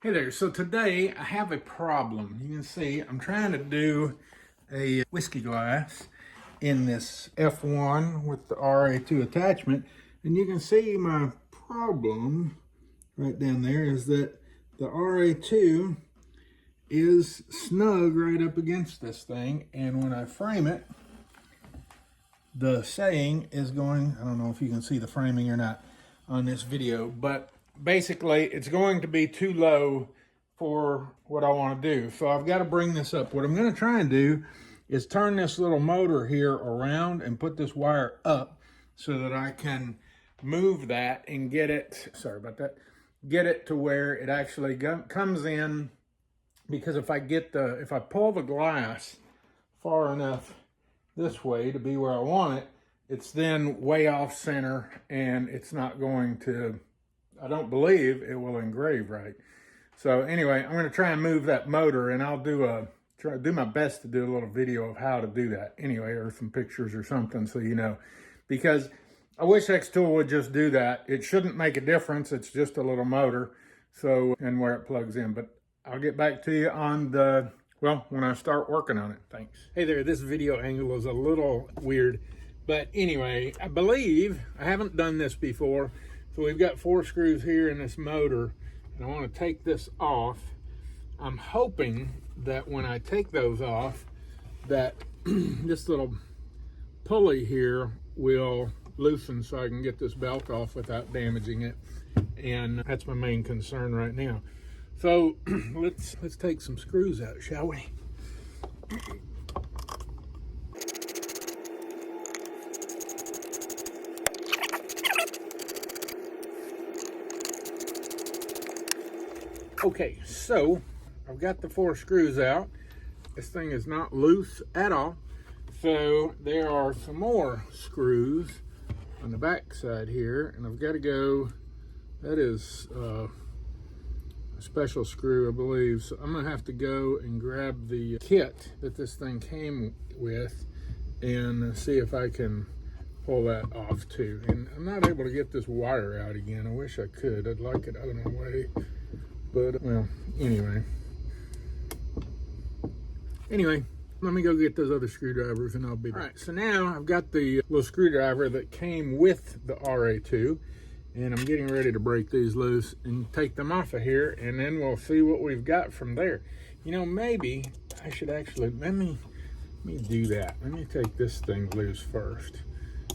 Hey there, so today I have a problem. You can see I'm trying to do a whiskey glass in this F1 with the RA2 attachment, and you can see my problem right down there is that the RA2 is snug right up against this thing, and when I frame it, the saying is going, I don't know if you can see the framing or not on this video, but basically it's going to be too low for what I want to do. So I've got to bring this up. What I'm going to try and do is turn this little motor here around and put this wire up so that I can move that and get it, sorry about that, get it to where it actually comes in, because if I pull the glass far enough this way to be where I want it, it's then way off center and it's not going to, I don't believe it will engrave right. So anyway, I'm going to try and move that motor, and I'll try to do my best to do a little video of how to do that anyway, or some pictures or something so you know, because I wish xTool would just do that. It shouldn't make a difference. It's just a little motor, so, and where it plugs in. But I'll get back to you on the, well, when I start working on it. Thanks. Hey there, this video angle is a little weird, but anyway, I believe, I haven't done this before, so we've got 4 screws here in this motor, and I want to take this off. I'm hoping that when I take those off, that this little pulley here will loosen so I can get this belt off without damaging it, and that's my main concern right now. So let's take some screws out, shall we? Okay, so I've got the 4 screws out. This thing is not loose at all. So there are some more screws on the back side here, and I've got to go, that is a special screw, I believe. So I'm gonna have to go and grab the kit that this thing came with and see if I can pull that off too. And I'm not able to get this wire out again. I wish I could. I'd like it out of my way. But, well, anyway, let me go get those other screwdrivers and I'll be back. All right, so now I've got the little screwdriver that came with the RA2, and I'm getting ready to break these loose and take them off of here, and then we'll see what we've got from there. You know, maybe I should actually, let me do that. Let me take this thing loose first.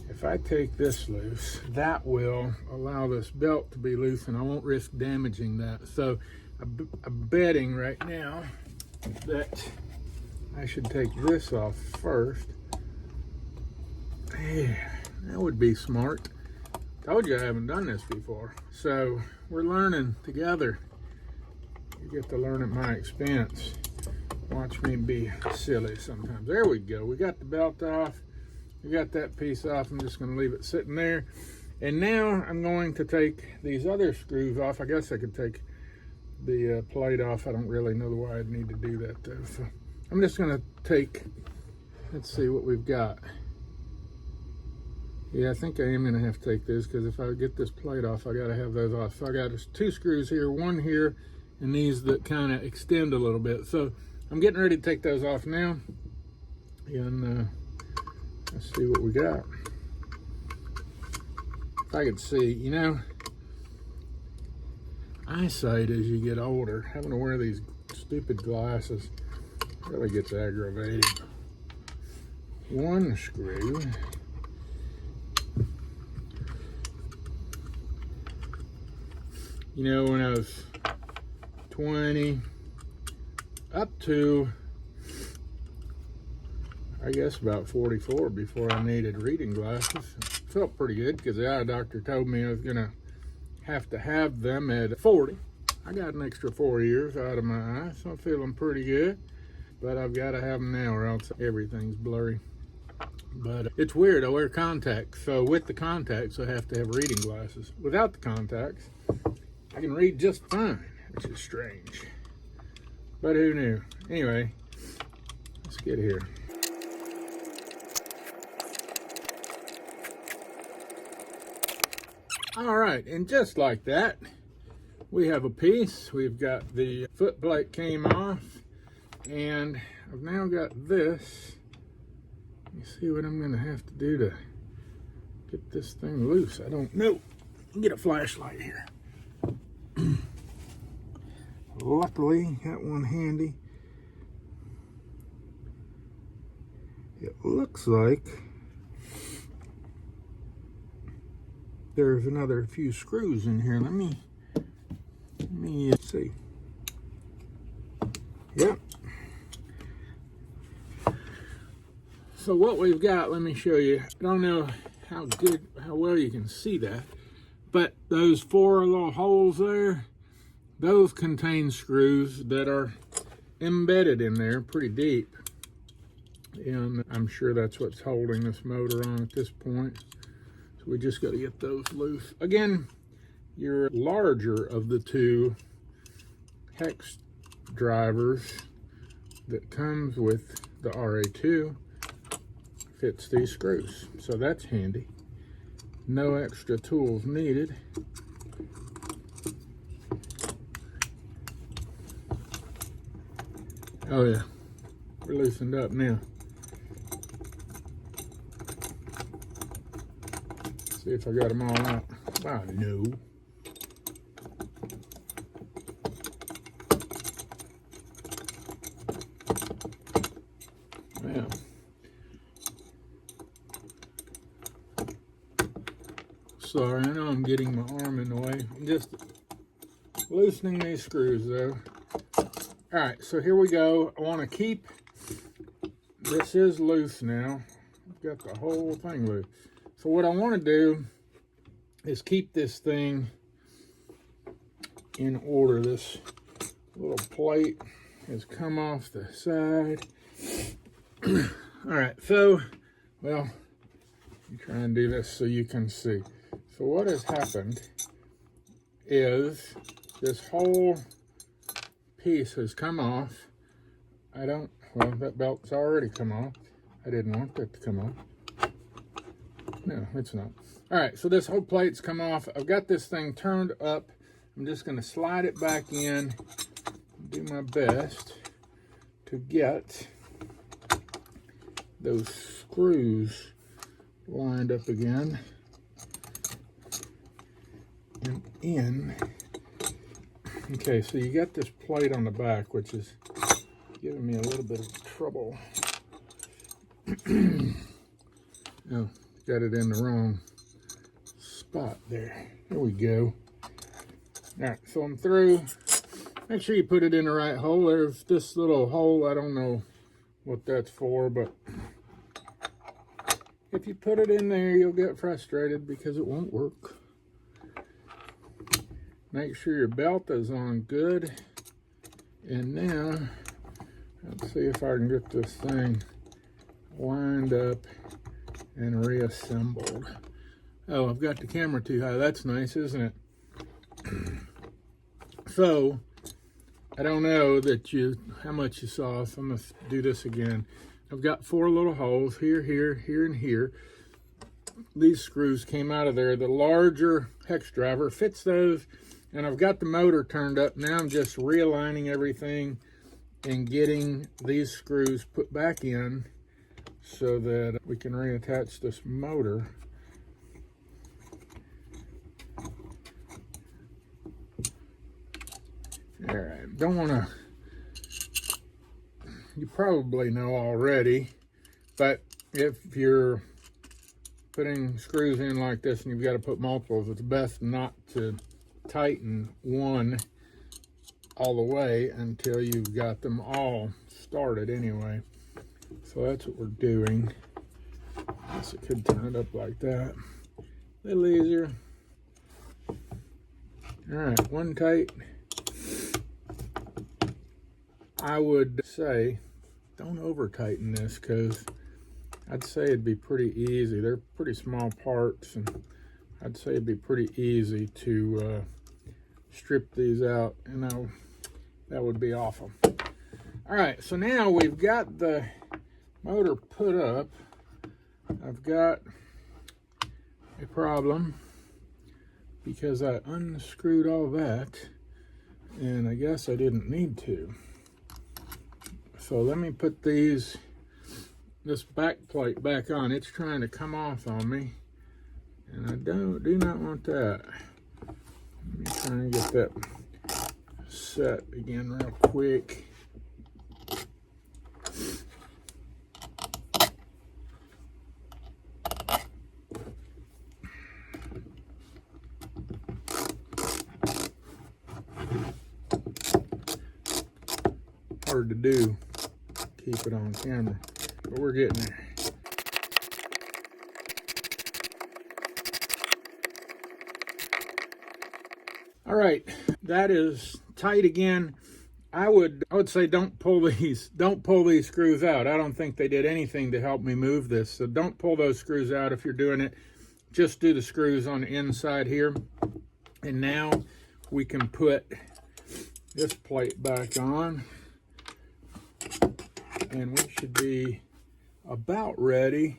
If I take this loose, that will allow this belt to be loose and I won't risk damaging that. So I'm betting right now that I should take this off first. Yeah, that would be smart. Told you I haven't done this before. So we're learning together. You get to learn at my expense. Watch me be silly sometimes. There we go. We got the belt off. We got that piece off. I'm just going to leave it sitting there. And now I'm going to take these other screws off. I guess I could take the plate off. I don't really know why I'd need to do that though. So I'm just going to take, let's see what we've got. Yeah, I think I am going to have to take this, because if I get this plate off, I got to have those off. So I got 2 screws here, 1 here, and these that kind of extend a little bit. So I'm getting ready to take those off now. And let's see what we got. If I could see, you know, eyesight as you get older, having to wear these stupid glasses really gets aggravating. 1 screw. You know, when I was 20, up to, I guess, about 44 before I needed reading glasses. Felt pretty good, because the eye doctor told me I was gonna have to have them at 40. I got an extra 4 years out of my eye, so I'm feeling pretty good. But I've got to have them now or else everything's blurry. But it's weird, I wear contacts, so with the contacts I have to have reading glasses. Without the contacts, I can read just fine, which is strange. But who knew? Anyway, let's get here. All right, and just like that, we have a piece. We've got the foot plate came off, and I've now got this. Let me see what I'm gonna have to do to get this thing loose. I don't know. Get a flashlight here. Luckily, got one handy. It looks like there's another few screws in here. Let me see. Yep. So what we've got, let me show you. I don't know how well you can see that, but those 4 little holes there, those contain screws that are embedded in there pretty deep. And I'm sure that's what's holding this motor on at this point. So we just got to get those loose. Again, your larger of the 2 hex drivers that comes with the RA2 fits these screws. So that's handy. No extra tools needed. Oh yeah, we're loosened up now. See if I got them all out. Wow, no. Well, sorry, I know I'm getting my arm in the way. I'm just loosening these screws though. All right, so here we go. I want to keep, this is loose now. I've got the whole thing loose. So what I want to do is keep this thing in order. This little plate has come off the side. All right, so, well, I'm trying to do this so you can see. So what has happened is this whole piece has come off. Well, that belt's already come off. I didn't want that to come off. No, it's not. All right, so this whole plate's come off. I've got this thing turned up. I'm just gonna slide it back in, do my best to get those screws lined up again and in. Okay, so you got this plate on the back, which is giving me a little bit of trouble. Oh, got it in the wrong spot there. There we go. All right, so I'm through. Make sure you put it in the right hole. There's this little hole, I don't know what that's for, but if you put it in there, you'll get frustrated because it won't work. Make sure your belt is on good. And now, let's see if I can get this thing lined up and reassembled. Oh, I've got the camera too high. That's nice, isn't it? So, I don't know how much you saw, so I'm gonna do this again. I've got 4 little holes here, here, here, and here. These screws came out of there. The larger hex driver fits those, and I've got the motor turned up. Now I'm just realigning everything and getting these screws put back in so that we can reattach this motor. All right, don't want to, you probably know already, but if you're putting screws in like this and you've got to put multiples, it's best not to tighten one all the way until you've got them all started anyway. So that's what we're doing. I guess I could turn it up like that. A little easier. All right, one tight. I would say don't over tighten this, because I'd say it'd be pretty easy. They're pretty small parts, and I'd say it'd be pretty easy to strip these out, and that would be awful. All right, so now we've got the motor put up. I've got a problem because I unscrewed all that and I guess I didn't need to. So let me put this back plate back on. It's trying to come off on me, and I do not want that. Let me try and get that set again real quick. Hard to do, keep it on camera, but we're getting there. All right, that is tight again. I would say don't pull these screws out. I don't think they did anything to help me move this, so don't pull those screws out if you're doing it. Just do the screws on the inside here. And now we can put this plate back on, and we should be about ready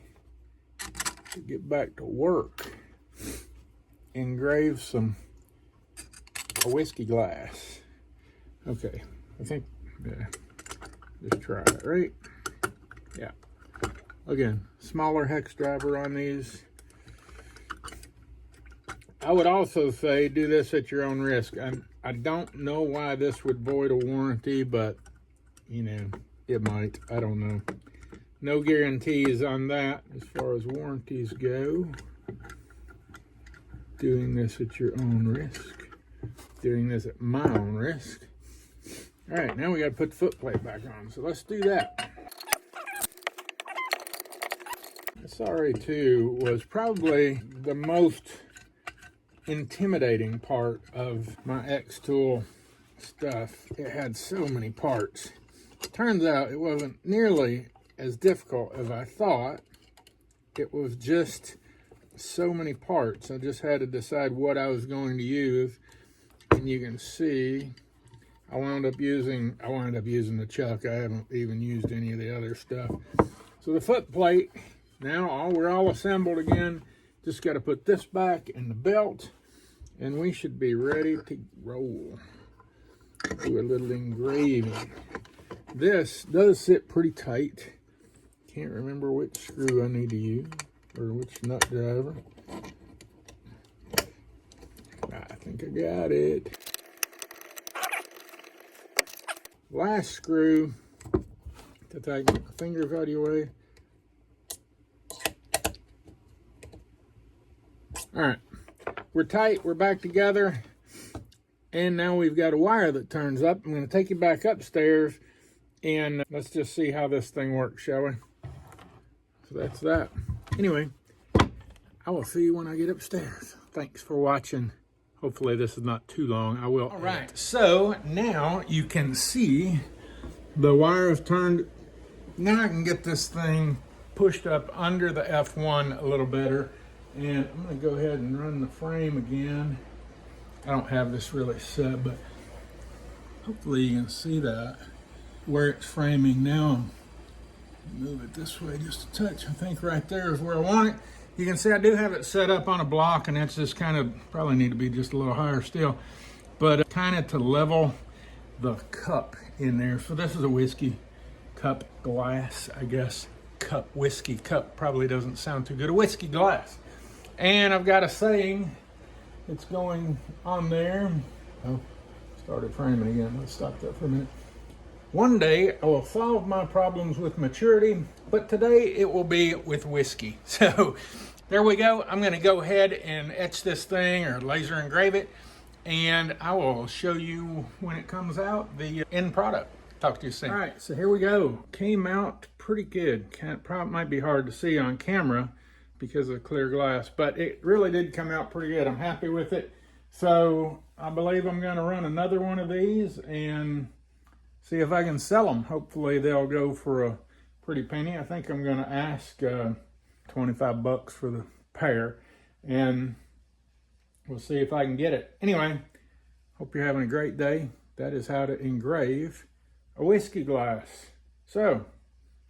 to get back to work. Engrave a whiskey glass. Okay, I think, yeah, just try it, right? Yeah. Again, smaller hex driver on these. I would also say do this at your own risk. I don't know why this would void a warranty, but, you know, it might. I don't know. No guarantees on that as far as warranties go. Doing this at your own risk. Doing this at my own risk. All right, now we got to put the foot plate back on, so let's do that. This RA2 was probably the most intimidating part of my xTool stuff. It had so many parts. Turns out it wasn't nearly as difficult as I thought. It was just so many parts. I just had to decide what I was going to use. And you can see I wound up using the chuck. I haven't even used any of the other stuff. So the foot plate, now we're all assembled again. Just got to put this back in the belt, and we should be ready to roll. Do a little engraving. This does sit pretty tight. Can't remember which screw I need to use, or which nut driver. I think I got it. Last screw to take my fingers out of your way. All right, we're tight, we're back together, and now we've got a wire that turns up. I'm going to take you back upstairs, and let's just see how this thing works, shall we? So that's that. Anyway, I will see you when I get upstairs. Thanks for watching. Hopefully this is not too long. I will. All right, so now you can see the wire is turned. Now I can get this thing pushed up under the F1 a little better. And I'm gonna go ahead and run the frame again. I don't have this really set, but hopefully you can see that where it's framing now. Move it this way just a touch. I think right there is where I want it. You can see I do have it set up on a block, and that's just kind of, probably need to be just a little higher still, but kind of to level the cup in there. So this is a whiskey cup glass, I guess. Cup, whiskey cup, probably doesn't sound too good. A whiskey glass. And I've got a saying that's going on there. Oh, started framing again. Let's stop that for a minute. One day I will solve my problems with maturity, but today it will be with whiskey. So there we go. I'm going to go ahead and etch this thing or laser engrave it, and I will show you when it comes out the end product. Talk to you soon. All right, so here we go. Came out pretty good. Probably might be hard to see on camera because of the clear glass, but it really did come out pretty good. I'm happy with it. So I believe I'm going to run another one of these and see if I can sell them. Hopefully they'll go for a pretty penny. I think I'm going to ask 25 bucks for the pair, and we'll see if I can get it. Anyway, hope you're having a great day. That is how to engrave a whiskey glass. So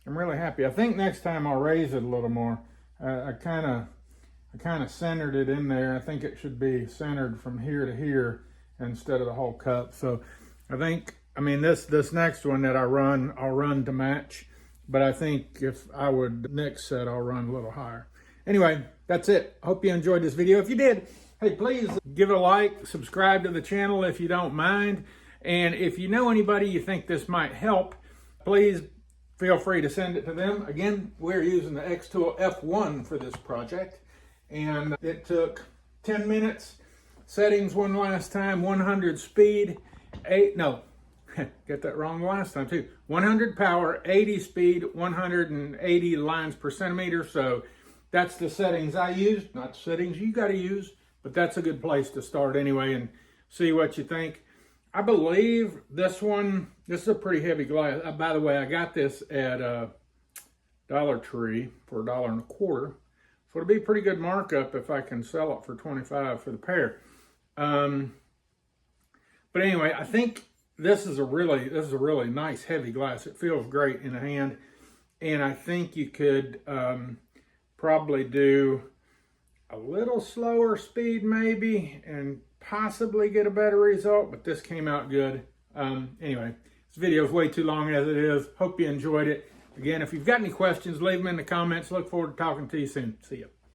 I'm really happy. I think next time I'll raise it a little more. I kind of centered it in there. I think it should be centered from here to here, instead of the whole cup. So I think, I mean, this next one that I'll run to match. But I think if I would next set, I'll run a little higher. Anyway, that's it. Hope you enjoyed this video. If you did, hey, please give it a like, subscribe to the channel if you don't mind. And if you know anybody you think this might help, please feel free to send it to them. Again, we're using the xTool F1 for this project. And it took 10 minutes. Settings one last time, 100 speed, get that wrong last time too. 100 power, 80 speed, 180 lines per centimeter. So that's the settings I used, not the settings you got to use, but that's a good place to start anyway and see what you think. I believe this is a pretty heavy glass. By the way, I got this at Dollar Tree for $1.25. So it'll be a pretty good markup if I can sell it for $25 for the pair. But anyway, I think this is a really nice heavy glass. It feels great in the hand, and I think you could probably do a little slower speed maybe and possibly get a better result, but this came out good. Anyway, this video is way too long as it is. Hope you enjoyed it. Again, if you've got any questions, leave them in the comments. Look forward to talking to you soon. See ya.